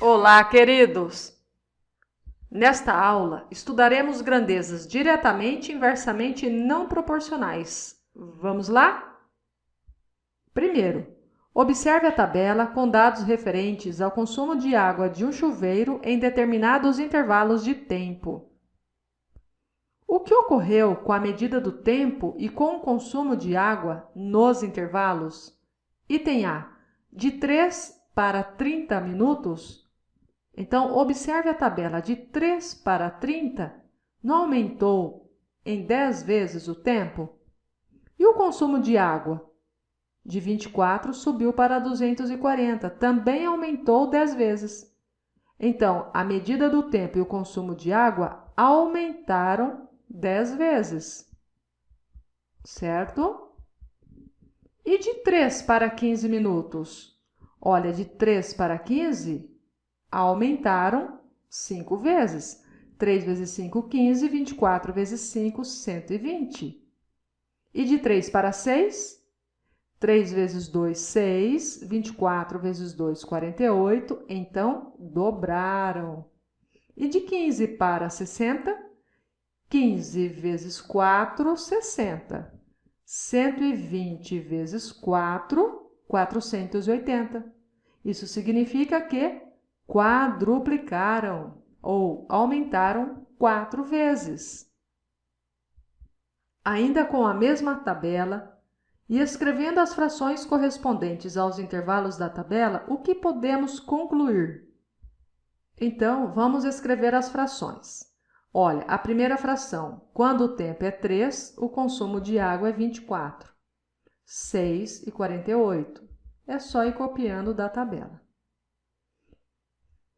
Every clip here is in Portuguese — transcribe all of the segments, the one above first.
Olá, queridos! Nesta aula, estudaremos grandezas diretamente, inversamente e não proporcionais. Vamos lá? Primeiro, observe a tabela com dados referentes ao consumo de água de um chuveiro em determinados intervalos de tempo. O que ocorreu com a medida do tempo e com o consumo de água nos intervalos? Item A, de 3 para 30 minutos. Então, observe a tabela de 3 para 30, não aumentou em 10 vezes o tempo? E o consumo de água? De 24 subiu para 240, também aumentou 10 vezes. Então, a medida do tempo e o consumo de água aumentaram 10 vezes, certo? E de 3 para 15 minutos? Olha, de 3 para 15, aumentaram 5 vezes. 3 vezes 5, 15. 24 vezes 5, 120. E de 3 para 6? 3 vezes 2, 6. 24 vezes 2, 48. Então, dobraram. E de 15 para 60? 15 vezes 4, 60. 120 vezes 4, 480. Isso significa que quadruplicaram ou aumentaram 4 vezes. Ainda com a mesma tabela e escrevendo as frações correspondentes aos intervalos da tabela, o que podemos concluir? Então, vamos escrever as frações. Olha, a primeira fração, quando o tempo é 3, o consumo de água é 24. 6 e 48. É só ir copiando da tabela.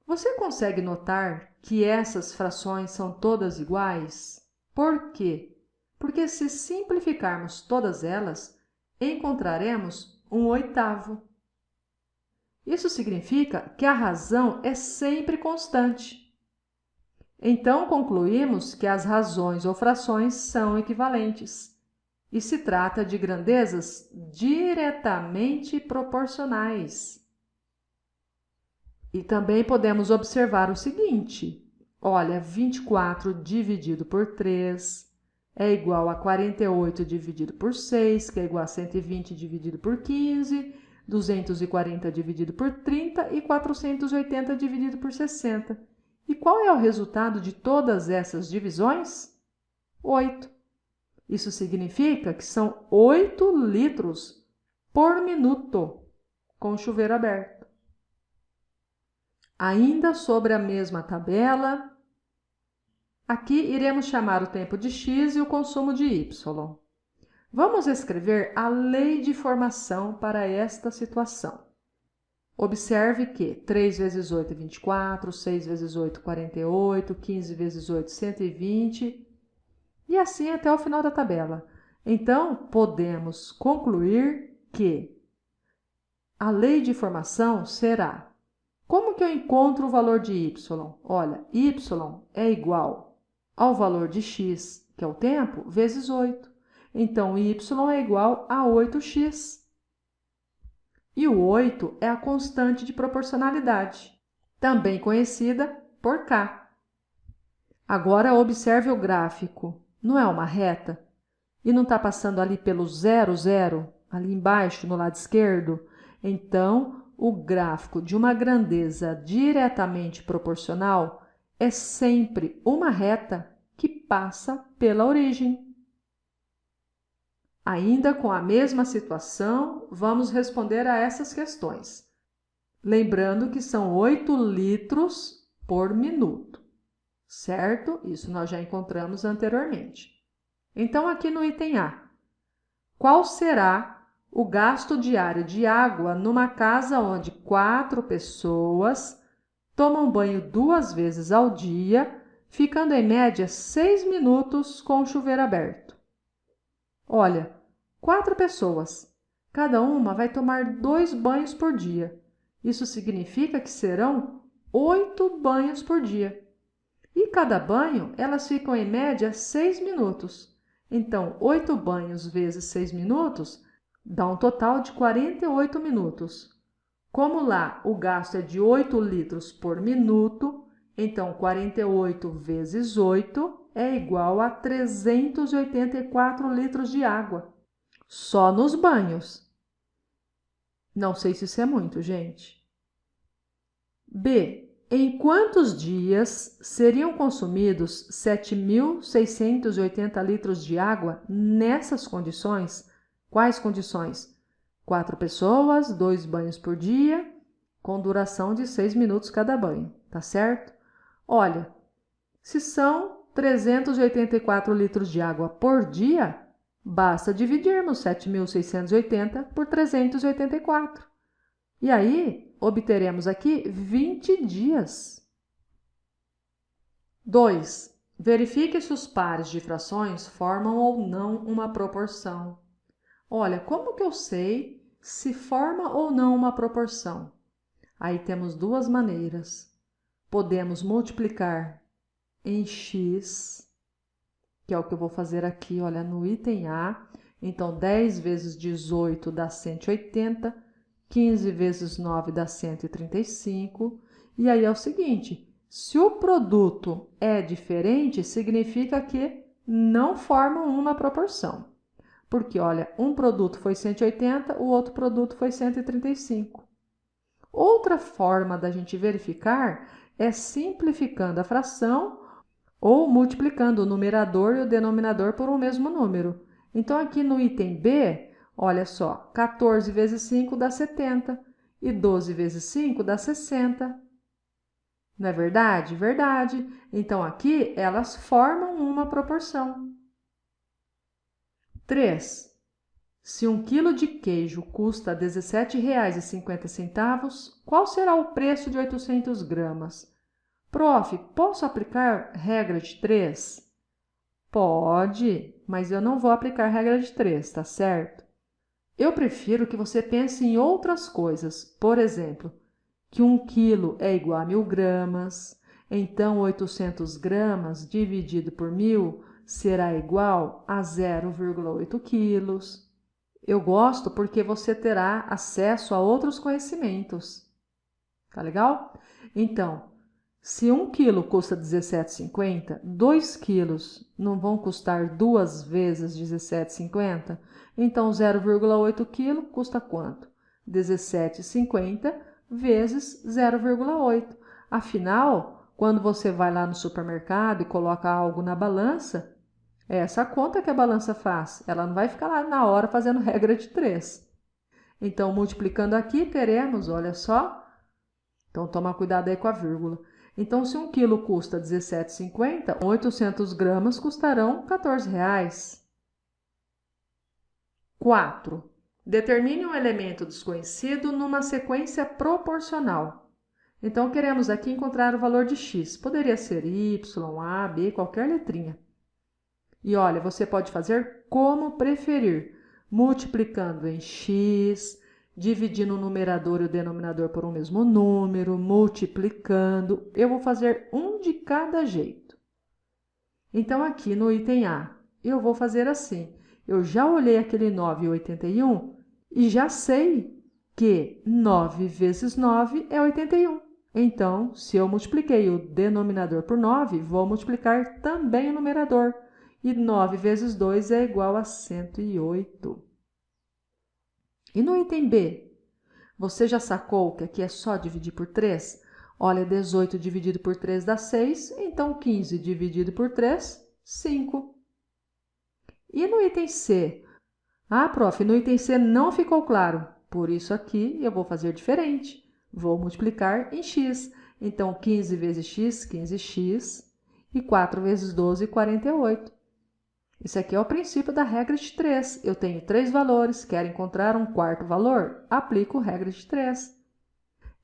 Você consegue notar que essas frações são todas iguais? Por quê? Porque se simplificarmos todas elas, encontraremos um oitavo. Isso significa que a razão é sempre constante. Então, concluímos que as razões ou frações são equivalentes. E se trata de grandezas diretamente proporcionais. E também podemos observar o seguinte: olha, 24 dividido por 3 é igual a 48 dividido por 6, que é igual a 120 dividido por 15, 240 dividido por 30 e 480 dividido por 60. E qual é o resultado de todas essas divisões? 8. Isso significa que são 8 litros por minuto com o chuveiro aberto. Ainda sobre a mesma tabela, aqui iremos chamar o tempo de x e o consumo de y. Vamos escrever a lei de formação para esta situação. Observe que 3 vezes 8 é 24, 6 vezes 8 é 48, 15 vezes 8 é 120 e assim até o final da tabela. Então, podemos concluir que a lei de formação será: como que eu encontro o valor de y? Olha, y é igual ao valor de x, que é o tempo, vezes 8. Então, y é igual a 8x. E o 8 é a constante de proporcionalidade, também conhecida por k. Agora, observe o gráfico. Não é uma reta? E não está passando ali pelo 0, 0, ali embaixo, no lado esquerdo? Então, o gráfico de uma grandeza diretamente proporcional é sempre uma reta que passa pela origem. Ainda com a mesma situação, vamos responder a essas questões. Lembrando que são 8 litros por minuto, certo? Isso nós já encontramos anteriormente. Então, aqui no item A, qual será o gasto diário de água numa casa onde 4 pessoas tomam banho 2 vezes ao dia, ficando em média 6 minutos com o chuveiro aberto? Olha, 4 pessoas. Cada uma vai tomar 2 banhos por dia. Isso significa que serão 8 banhos por dia. E cada banho, elas ficam em média 6 minutos. Então, 8 banhos vezes 6 minutos dá um total de 48 minutos. Como lá o gasto é de 8 litros por minuto, então 48 vezes 8 é igual a 384 litros de água, só nos banhos. Não sei se isso é muito, gente. B. Em quantos dias seriam consumidos 7.680 litros de água nessas condições? Quais condições? 4 pessoas, 2 banhos por dia, com duração de 6 minutos cada banho, tá certo? Olha, se são 384 litros de água por dia, basta dividirmos 7.680 por 384. E aí, obteremos aqui 20 dias. 2. Verifique se os pares de frações formam ou não uma proporção. Olha, como que eu sei se forma ou não uma proporção? Aí temos duas maneiras. Podemos multiplicar em x, que é o que eu vou fazer aqui, olha, no item A. Então, 10 vezes 18 dá 180, 15 vezes 9 dá 135. E aí é o seguinte, se o produto é diferente, significa que não formam uma proporção. Porque, olha, um produto foi 180, o outro produto foi 135. Outra forma da gente verificar é simplificando a fração ou multiplicando o numerador e o denominador por um mesmo número. Então, aqui no item B, olha só, 14 vezes 5 dá 70 e 12 vezes 5 dá 60. Não é verdade? Verdade. Então, aqui elas formam uma proporção. 3. Se 1 quilo de queijo custa R$ 17,50, qual será o preço de 800 gramas? Prof, posso aplicar regra de 3? Pode, mas eu não vou aplicar regra de 3, tá certo? Eu prefiro que você pense em outras coisas. Por exemplo, que 1 quilo é igual a 1.000 gramas, então 800 gramas dividido por 1.000 será igual a 0,8 quilos. Eu gosto porque você terá acesso a outros conhecimentos. Tá legal? Então, se 1 quilo custa R$ 17,50, 2 quilos não vão custar 2 vezes R$ 17,50? Então, 0,8 quilo custa quanto? R$ 17,50 vezes 0,8. Afinal, quando você vai lá no supermercado e coloca algo na balança, é essa conta que a balança faz. Ela não vai ficar lá na hora fazendo regra de 3. Então, multiplicando aqui, teremos, olha só. Então, toma cuidado aí com a vírgula. Então, se 1 quilo custa R$ 17,50, 800 gramas custarão R$ 14,00. 4. Determine um elemento desconhecido numa sequência proporcional. Então, queremos aqui encontrar o valor de x. Poderia ser y, a, b, qualquer letrinha. E olha, você pode fazer como preferir, multiplicando em x, dividindo o numerador e o denominador por um mesmo número, multiplicando. Eu vou fazer um de cada jeito. Então, aqui no item A, eu vou fazer assim. Eu já olhei aquele 9,81 e já sei que 9 vezes 9 é 81. Então, se eu multipliquei o denominador por 9, vou multiplicar também o numerador. E 9 vezes 2 é igual a 108. E no item B, você já sacou que aqui é só dividir por 3? Olha, 18 dividido por 3 dá 6, então 15 dividido por 3, 5. E no item C? Ah, prof, no item C não ficou claro. Por isso aqui eu vou fazer diferente. Vou multiplicar em x. Então, 15 vezes x, 15x. E 4 vezes 12, 48. Isso aqui é o princípio da regra de 3. Eu tenho 3 valores, quero encontrar um quarto valor? Aplico regra de 3.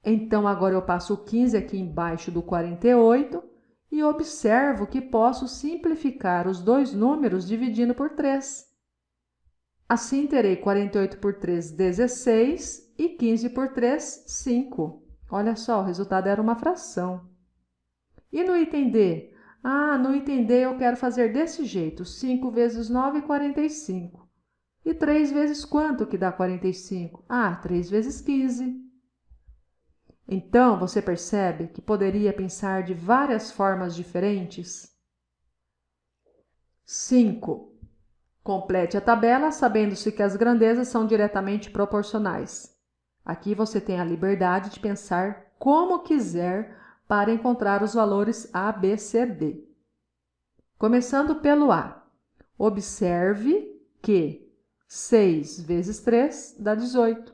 Então, agora eu passo o 15 aqui embaixo do 48 e observo que posso simplificar os dois números dividindo por 3. Assim, terei 48 por 3, 16 e 15 por 3, 5. Olha só, o resultado era uma fração. E no item D? Ah, no item D eu quero fazer desse jeito, 5 vezes 9, 45. E 3 vezes quanto que dá 45? Ah, 3 vezes 15. Então, você percebe que poderia pensar de várias formas diferentes? 5. Complete a tabela sabendo-se que as grandezas são diretamente proporcionais. Aqui você tem a liberdade de pensar como quiser para encontrar os valores A, B, C, D. Começando pelo A. Observe que 6 vezes 3 dá 18.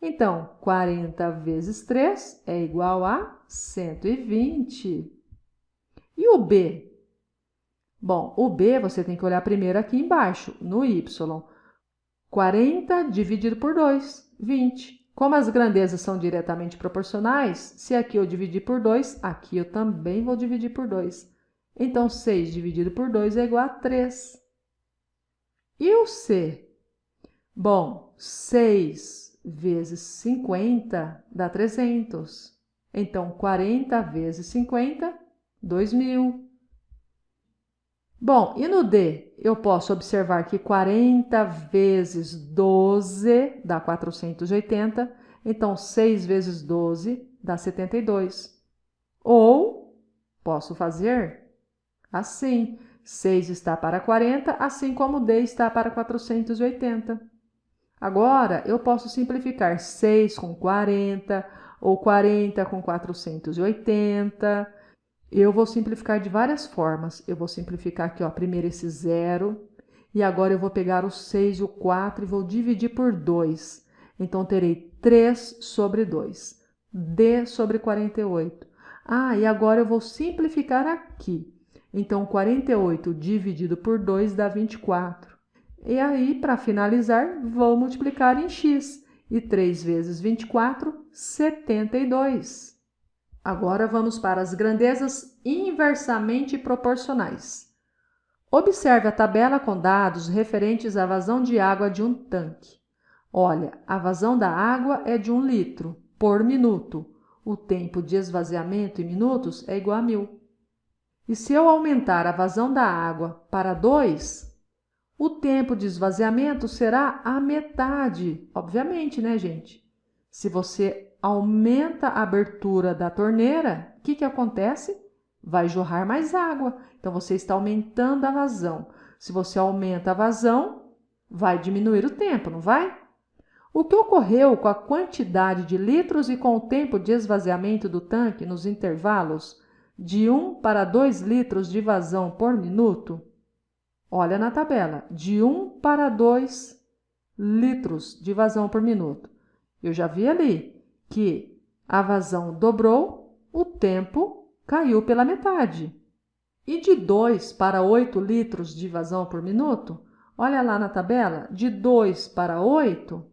Então, 40 vezes 3 é igual a 120. E o B? Bom, o B você tem que olhar primeiro aqui embaixo, no Y. 40 dividido por 2, 20. Como as grandezas são diretamente proporcionais, se aqui eu dividir por 2, aqui eu também vou dividir por 2. Então, 6 dividido por 2 é igual a 3. E o C? Bom, 6 vezes 50 dá 300. Então, 40 vezes 50, 2.000. Bom, e no D, eu posso observar que 40 vezes 12 dá 480, então 6 vezes 12 dá 72. Ou posso fazer assim, 6 está para 40, assim como D está para 480. Agora, eu posso simplificar 6 com 40 ou 40 com 480. Eu vou simplificar de várias formas. Eu vou simplificar aqui, ó, primeiro esse 0. E agora eu vou pegar o 6 e o 4 e vou dividir por 2. Então, terei 3 sobre 2. D sobre 48. Ah, e agora eu vou simplificar aqui. Então, 48 dividido por 2 dá 24. E aí, para finalizar, vou multiplicar em x. E 3 vezes 24, 72. Agora vamos para as grandezas inversamente proporcionais. Observe a tabela com dados referentes à vazão de água de um tanque. Olha, a vazão da água é de 1 litro por minuto. O tempo de esvaziamento em minutos é igual a 1.000. E se eu aumentar a vazão da água para 2, o tempo de esvaziamento será a metade. Obviamente, né, gente? Se você aumenta a abertura da torneira, o que acontece? Vai jorrar mais água. Então, você está aumentando a vazão. Se você aumenta a vazão, vai diminuir o tempo, não vai? O que ocorreu com a quantidade de litros e com o tempo de esvaziamento do tanque nos intervalos de 1 para 2 litros de vazão por minuto? Olha na tabela, de 1 para 2 litros de vazão por minuto. Eu já vi ali que a vazão dobrou, o tempo caiu pela metade. E de 2 para 8 litros de vazão por minuto, olha lá na tabela, de 2 para 8,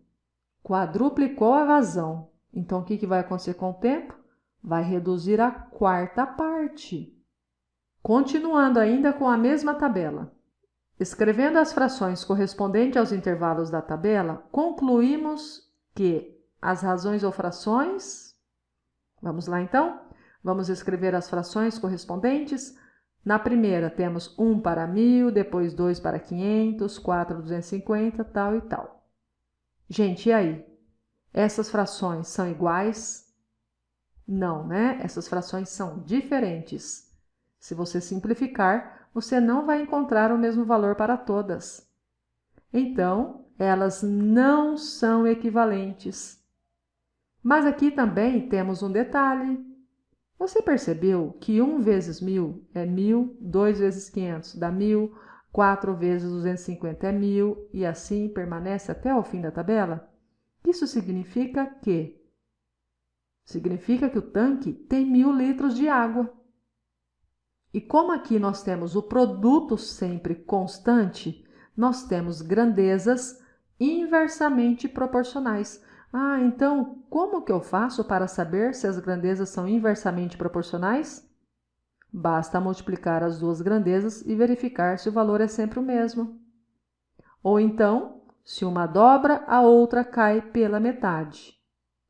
quadruplicou a vazão. Então, o que vai acontecer com o tempo? Vai reduzir a quarta parte. Continuando ainda com a mesma tabela. Escrevendo as frações correspondentes aos intervalos da tabela, concluímos que as razões ou frações... Vamos lá, então? Vamos escrever as frações correspondentes. Na primeira, temos 1 para 1.000, depois 2 para 500, 4, 250, tal e tal. Gente, e aí? Essas frações são iguais? Não, né? Essas frações são diferentes. Se você simplificar, você não vai encontrar o mesmo valor para todas. Então, elas não são equivalentes. Mas aqui também temos um detalhe. Você percebeu que 1 vezes 1.000 é 1.000, 2 vezes 500 dá 1.000, 4 vezes 250 é 1.000 e assim permanece até o fim da tabela? Isso significa que o tanque tem 1.000 litros de água. E como aqui nós temos o produto sempre constante, nós temos grandezas inversamente proporcionais. Ah, então como que eu faço para saber se as grandezas são inversamente proporcionais? Basta multiplicar as duas grandezas e verificar se o valor é sempre o mesmo. Ou então, se uma dobra, a outra cai pela metade.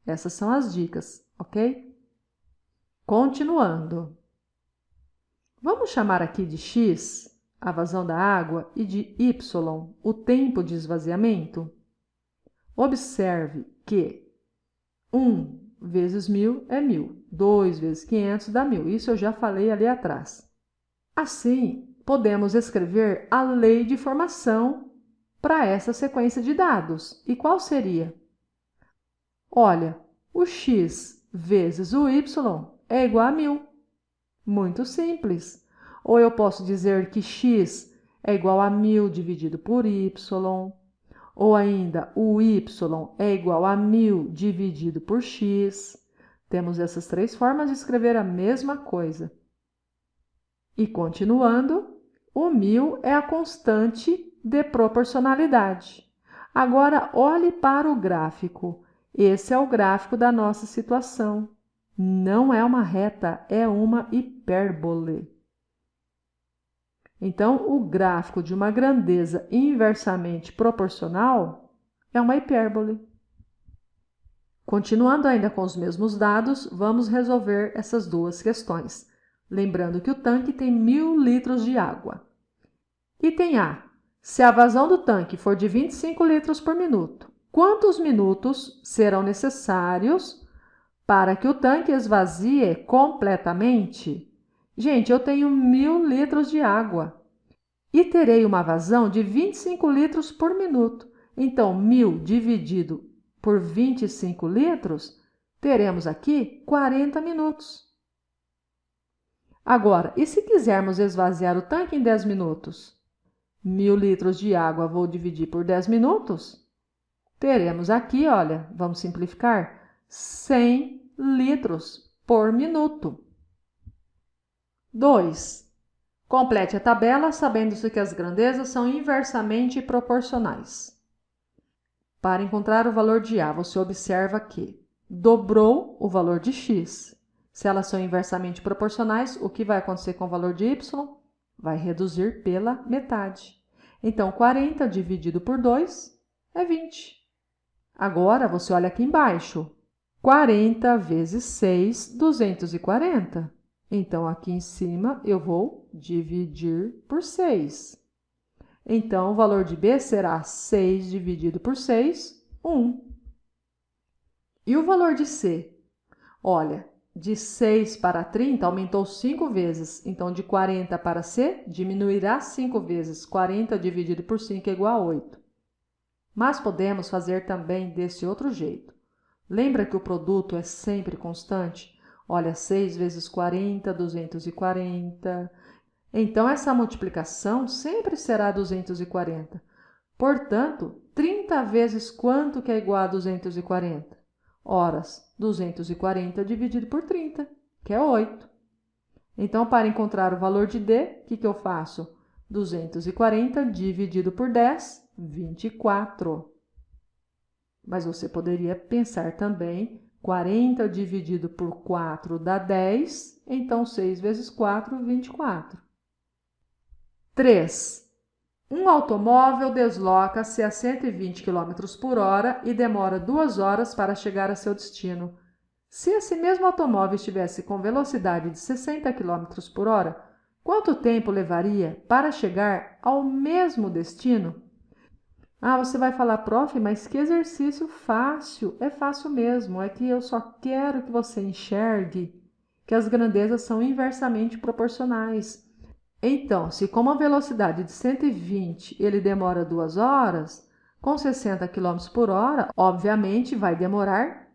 Essas são as dicas, ok? Continuando. Vamos chamar aqui de x a vazão da água e de y o tempo de esvaziamento? Observe que 1 vezes 1.000 é 1.000. 2 vezes 500 dá 1.000. Isso eu já falei ali atrás. Assim, podemos escrever a lei de formação para essa sequência de dados. E qual seria? Olha, o x vezes o y é igual a 1.000. Muito simples. Ou eu posso dizer que x é igual a 1.000 dividido por y, ou ainda o y é igual a 1.000 dividido por x. Temos essas três formas de escrever a mesma coisa. E continuando, o 1.000 é a constante de proporcionalidade. Agora, olhe para o gráfico. Esse é o gráfico da nossa situação. Não é uma reta, é uma hipérbole. Então, o gráfico de uma grandeza inversamente proporcional é uma hipérbole. Continuando ainda com os mesmos dados, vamos resolver essas duas questões. Lembrando que o tanque tem 1.000 litros de água. Item A. Se a vazão do tanque for de 25 litros por minuto, quantos minutos serão necessários para que o tanque esvazie completamente? Gente, eu tenho 1.000 litros de água e terei uma vazão de 25 litros por minuto. Então, 1.000 dividido por 25 litros, teremos aqui 40 minutos. Agora, e se quisermos esvaziar o tanque em 10 minutos? 1.000 litros de água vou dividir por 10 minutos? Teremos aqui, olha, vamos simplificar, 100 litros por minuto. 2. Complete a tabela sabendo-se que as grandezas são inversamente proporcionais. Para encontrar o valor de A, você observa que dobrou o valor de x. Se elas são inversamente proporcionais, o que vai acontecer com o valor de y? Vai reduzir pela metade. Então, 40 dividido por 2 é 20. Agora, você olha aqui embaixo. 40 vezes 6, 240. Então, aqui em cima, eu vou dividir por 6. Então, o valor de B será 6 dividido por 6, 1. E o valor de C? Olha, de 6 para 30 aumentou 5 vezes. Então, de 40 para C, diminuirá 5 vezes. 40 dividido por 5 é igual a 8. Mas podemos fazer também desse outro jeito. Lembra que o produto é sempre constante? Olha, 6 vezes 40, 240. Então, essa multiplicação sempre será 240. Portanto, 30 vezes quanto que é igual a 240? Horas, 240 dividido por 30, que é 8. Então, para encontrar o valor de D, o que eu faço? 240 dividido por 10, 24. Mas você poderia pensar também, 40 dividido por 4 dá 10, então 6 vezes 4, 24. 3. Um automóvel desloca-se a 120 km por hora e demora 2 horas para chegar a seu destino. Se esse mesmo automóvel estivesse com velocidade de 60 km por hora, quanto tempo levaria para chegar ao mesmo destino? Ah, você vai falar, prof, mas que exercício fácil. É fácil mesmo, é que eu só quero que você enxergue que as grandezas são inversamente proporcionais. Então, se com uma velocidade de 120 ele demora 2 horas, com 60 km por hora, obviamente vai demorar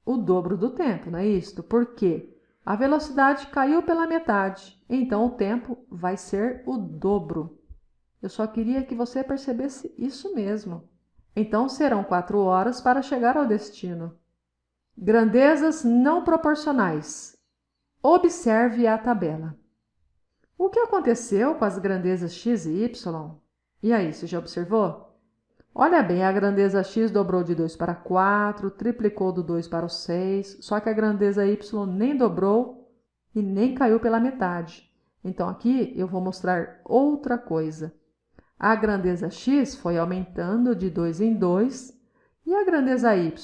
o dobro do tempo, não é isso? Porque a velocidade caiu pela metade, então o tempo vai ser o dobro. Eu só queria que você percebesse isso mesmo. Então, serão 4 horas para chegar ao destino. Grandezas não proporcionais. Observe a tabela. O que aconteceu com as grandezas x e y? E aí, você já observou? Olha bem, a grandeza x dobrou de 2 para 4, triplicou do 2 para o 6, só que a grandeza y nem dobrou e nem caiu pela metade. Então, aqui eu vou mostrar outra coisa. A grandeza x foi aumentando de 2 em 2 e a grandeza y,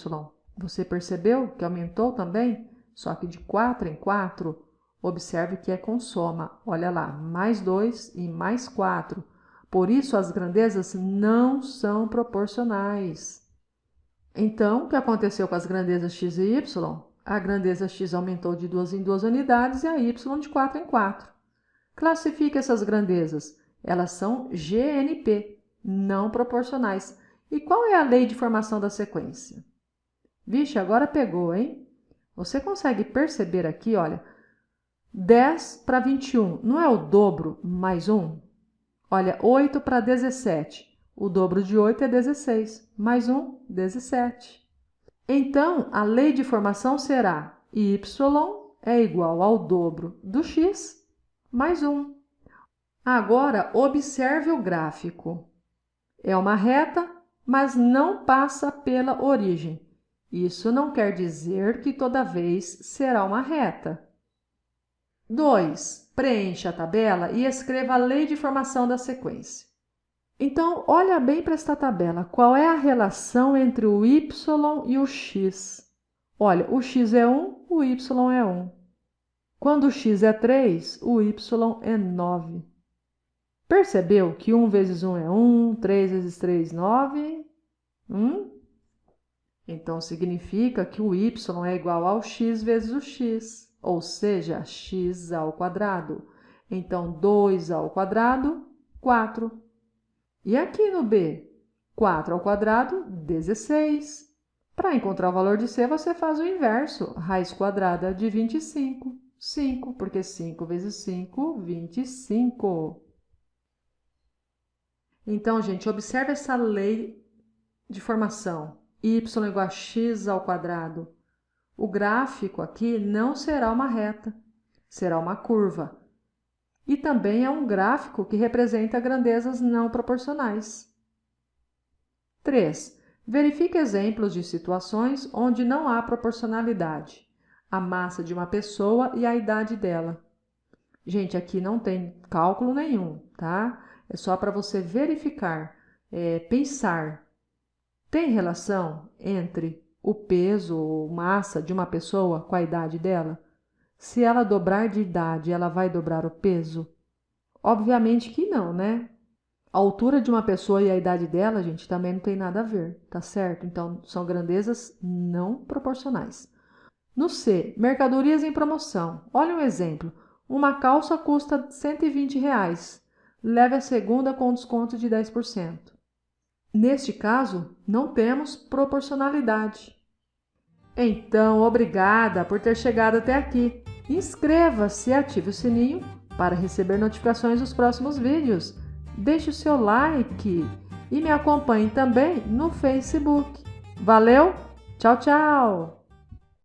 você percebeu que aumentou também? Só que de 4 em 4, observe que é com soma. Olha lá, mais 2 e mais 4. Por isso, as grandezas não são proporcionais. Então, o que aconteceu com as grandezas x e y? a grandeza x aumentou de 2 em 2 unidades e a y de 4 em 4. Classifique essas grandezas. Elas são GNP, não proporcionais. E qual é a lei de formação da sequência? Vixe, agora pegou, hein? Você consegue perceber aqui, olha, 10 para 21, não é o dobro mais 1? Olha, 8 para 17, o dobro de 8 é 16, mais 1, 17. Então, a lei de formação será y é igual ao dobro do x mais 1. Agora, observe o gráfico. É uma reta, mas não passa pela origem. Isso não quer dizer que toda vez será uma reta. 2. Preencha a tabela e escreva a lei de formação da sequência. Então, olha bem para esta tabela. Qual é a relação entre o y e o x? Olha, o x é 1, o y é 1. Quando o x é 3, o y é 9. Percebeu que 1 vezes 1 é 1, 3 vezes 3, 9? Então, significa que o y é igual ao x vezes o x, ou seja, x ao quadrado. Então, 2 ao quadrado, 4. E aqui no b? 4 ao quadrado, 16. Para encontrar o valor de c, você faz o inverso. Raiz quadrada de 25. 5, porque 5 vezes 5, 25. Então, gente, observe essa lei de formação. Y igual a x ao quadrado. O gráfico aqui não será uma reta, será uma curva. E também é um gráfico que representa grandezas não proporcionais. 3. Verifique exemplos de situações onde não há proporcionalidade. A massa de uma pessoa e a idade dela. Gente, aqui não tem cálculo nenhum, tá? É só para você verificar, pensar. Tem relação entre o peso ou massa de uma pessoa com a idade dela? Se ela dobrar de idade, ela vai dobrar o peso? Obviamente que não, né? A altura de uma pessoa e a idade dela, gente, também não tem nada a ver, tá certo? Então, são grandezas não proporcionais. No C, mercadorias em promoção. Olha um exemplo. Uma calça custa R$ 120. Leve a segunda com desconto de 10%. Neste caso, não temos proporcionalidade. Então, obrigada por ter chegado até aqui. Inscreva-se e ative o sininho para receber notificações dos próximos vídeos. Deixe o seu like e me acompanhe também no Facebook. Valeu? Tchau, tchau!